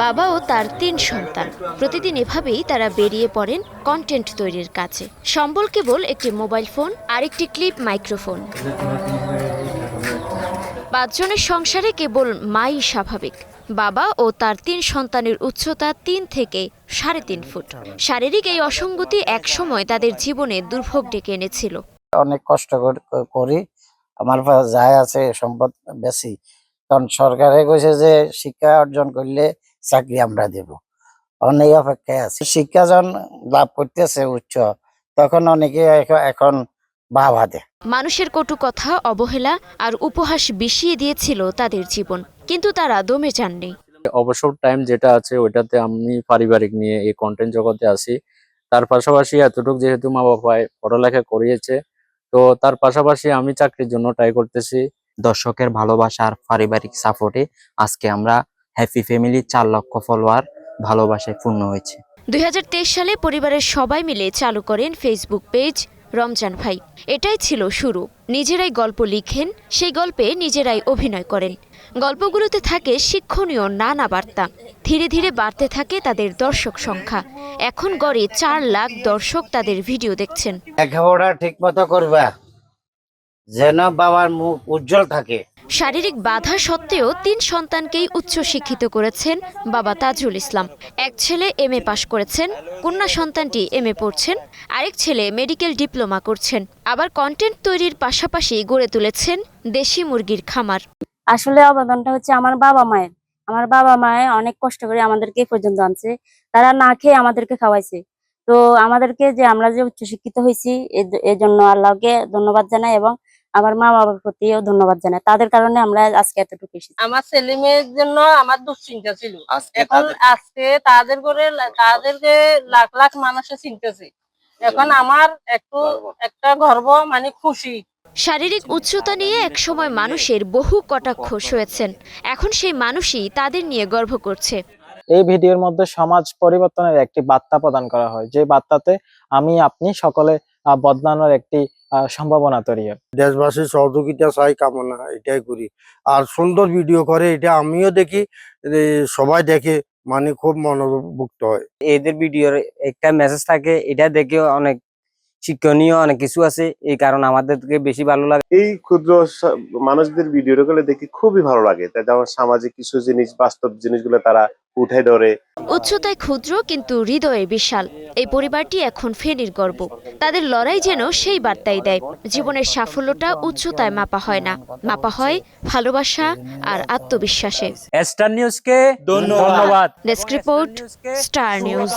বাবা ও তার ৩ সন্তান প্রতিদিন এভাবেই তারা বেরিয়ে পড়েন কন্টেন্ট তৈরির কাজে। সম্বল কেবল একটি মোবাইল ফোন আর একটি ক্লিপ মাইক্রোফোন। ৫ জনের সংসারে কেবল মাই স্বাভাবিক। বাবা ও তার ৩ সন্তানের উচ্চতা ৩ থেকে ৩.৫ ফুট। শারীরিক এই অসঙ্গতি একসময় তাদের জীবনে দুর্ভোগ ডেকে এনেছিল। অনেক কষ্ট করি, আমার যায় আছে সম্পদ বেশি, কারণ সরকারে কইছে যে শিক্ষা অর্জন করলে চাকরি আমরা দেব। অনেক অপেক্ষায় আছে। শিক্ষা যখন লাভ করতেছে উচ্চ, তখন অনেকে এখন বাবা দেয়। মানুষের কটু কথা, অবহেলা আর উপহাস বিষিয়ে দিয়েছিল তাদের জীবন, কিন্তু তারা দমে যাননি। অবসর টাইম যেটা আছে ওইটাতে আমি পারিবারিক নিয়ে এই কন্টেন্ট জগতে আসি। তার পাশাপাশি এতটুকু যেহেতু মা বাবায় পড়ালেখা করিয়েছে, তো তার পাশাপাশি আমি চাকরির জন্য ট্রাই করতেছি। দর্শকের ভালোবাসা আর পারিবারিক সাপোর্টে আজকে আমরা হ্যাপি ফ্যামিলি 4 লক্ষ ফলোয়ার ভালোবাসায় পূর্ণ হয়েছে। ২০২৩ সালে পরিবারের সবাই মিলে চালু করেন ফেসবুক পেজ রমজান ভাই। এটাই ছিল শুরু। নিজেরাই গল্প লিখেন, সেই গল্পে নিজেরাই অভিনয় করেন। গল্পগুলোতে থাকে শিক্ষণীয় নানা বার্তা। ধীরে ধীরে বাড়তে থাকে তাদের দর্শক সংখ্যা। এখন গড়ে ৪ লাখ দর্শক তাদের ভিডিও দেখছেন। লেখাপড়া ঠিক মতো করবা, যেন বাবার মুখ উজ্জ্বল থাকে। শারীরিক বাধা সত্ত্বেও ৩ সন্তানকেই উচ্চশিক্ষিত করেছেন বাবা তাজুল ইসলাম। এক ছেলে MA পাশ করেছেন, কন্যা সন্তানটি MA পড়ছেন, আরেক ছেলে মেডিকেল ডিপ্লোমা করছেন। আবার কন্টেন্ট তৈরির পাশাপাশি গড়ে তুলেছেন দেশি মুরগির খামার। আসলে অবদানটা হচ্ছে আমার বাবা মায়ের। আমার বাবা মায়ের অনেক কষ্ট করে আমাদেরকে এ পর্যন্ত আনছে। তারা না খেয়ে আমাদেরকে খাওয়াইছে। তো আমাদেরকে যে আমরা যে উচ্চশিক্ষিত হয়েছি, এর জন্য আল্লাহকে ধন্যবাদ জানাই এবং আমার মা বাবার প্রতিও ধন্যবাদ জানাই। তাদের কারণে আমরা আজকে এতটুকু এসেছি। আমার ছেলে মেয়ের জন্য আমার দুশ্চিন্তা ছিল। এখন আজকে তাদেরকে লাখ লাখ মানুষের চিনতেছে। এখন আমার একটা গর্ব, মানে খুশি। শারীরিক উচ্চতা নিয়ে একসময় মানুষের বহু কটাক্ষ সয়েছেন। এখন সেই মানুষই তাদের নিয়ে গর্ব করছে। এই ভিডিওর মধ্যে সমাজ পরিবর্তনের একটি বার্তা প্রদান করা হয়, যে বার্তাতে আমি আপনি সকলে বদলানোর একটি সম্ভাবনা তৈরি হয়। দেশবাসীর সহযোগিতা চাই, কামনা এটাই করি। আর সুন্দর ভিডিও করে, এটা আমিও দেখি, সবাই দেখে, মানে খুব মনোভুক্ত হয়। এদের ভিডিওর একটা মেসেজ থাকে, এটা দেখে অনেক শিক্ষণীয় অনেক কিছু আছে, এই কারণে আমাদেরকে বেশি ভালো লাগে। এই ক্ষুদ্র মানুষদের ভিডিওগুলো দেখে খুবই ভালো লাগে। যেমন সামাজিক কিছু জিনিস, বাস্তব জিনিসগুলো তারা উঠে ধরে। উচ্চতায় ক্ষুদ্র কিন্তু হৃদয়ে বিশাল এই পরিবারটি এখন ফেনীর গর্ব। তাদের লড়াই যেন সেই বার্তাই দেয়, জীবনের সাফল্যটা উচ্চতায় মাপা হয় না, মাপা হয় ভালোবাসা আর আত্মবিশ্বাসে। স্টার নিউজকে ধন্যবাদ। Desk report, star news.